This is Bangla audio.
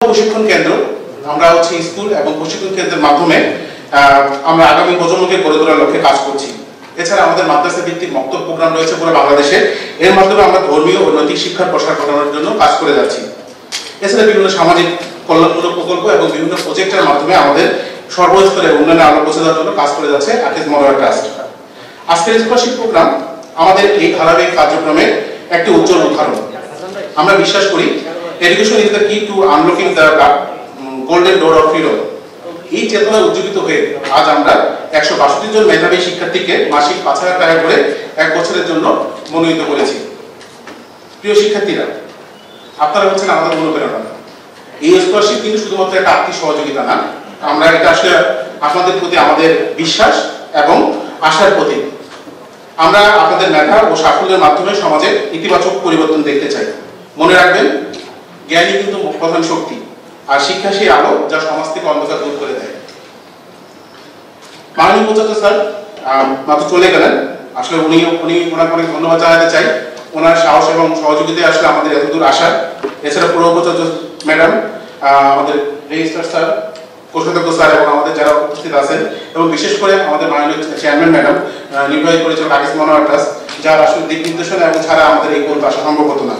প্রশিক্ষণ কেন্দ্র আমরা স্কুল এবং প্রশিক্ষণ কেন্দ্রের মাধ্যমে আমরা আগামী প্রজন্মকে গড়ে তোলার লক্ষ্যে কাজ করছি। এছাড়া আমাদের মাদ্রাসা ভিত্তিক মক্তব প্রোগ্রাম রয়েছে পুরো বাংলাদেশে। এর মাধ্যমে আমরা ধর্মীয় ও নৈতিক শিক্ষার প্রসার ঘটানোর জন্য কাজ করে যাচ্ছি। এছাড়া বিভিন্ন সামাজিক কল্যাণমূলক প্রকল্প এবং বিভিন্ন প্রজেক্টের মাধ্যমে আমাদের সর্বস্তরে উন্নয়নে আলো পৌঁছে দেওয়ার জন্য কাজ করে যাচ্ছে আকিজ মনোয়ার ট্রাস্ট। আজকের স্কলারশিপ প্রোগ্রাম আমাদের এই ধারাবাহিক কার্যক্রমের একটি উজ্জ্বল উদাহরণ। আমরা বিশ্বাস করি education is the key to unlocking the golden door of freedom. এই চেতনায় উজ্জীবিত হয়ে আজ আমরা 162 জন মেধাবী শিক্ষার্থীকে মাসিক 5,000 টাকা করে 1 বছরের জন্য মনোনীত করেছি। প্রিয় শিক্ষার্থীরা, আপনারা হচ্ছেন আমাদের অনুপ্রেরণা। এই স্কলারশিপ কিন্তু শুধুমাত্র একটা আর্থিক সহযোগিতা না, আমরা এটা আসলে আপনাদের প্রতি আমাদের বিশ্বাস এবং আশার প্রতীক। আমরা আপনাদের মেধা ও সাফল্যের মাধ্যমে সমাজে ইতিবাচক পরিবর্তন দেখতে চাই। মনে রাখবেন, জ্ঞানই কিন্তু প্রধান শক্তি, আর শিক্ষা সেই আলো যা সমাজ থেকে অন্ধকার দূর করে দেয়। মাননীয় উপাচার্য স্যার মাত্র চলে গেলেন। আসলে ওনাকে অনেক ধন্যবাদ জানাতে চাই। ওনার সাহস এবং সহযোগিতায় আসলে আমাদের এতদূর আসার। এছাড়া পুরো উপাচার্য ম্যাডাম, আমাদের রেজিস্ট্রার স্যার, কোষাধ্যক্ষ স্যার এবং আমাদের যারা উপস্থিত আছেন, এবং বিশেষ করে আমাদের মাননীয় চেয়ারম্যান ম্যাডাম, নির্বাহী পরিচালক আকিজ মনোয়ার ট্রাস্ট, যার আসলে দিক নির্দেশনা এবং ছাড়া আমাদের এই পর্যন্ত আসা সম্ভব হতো না।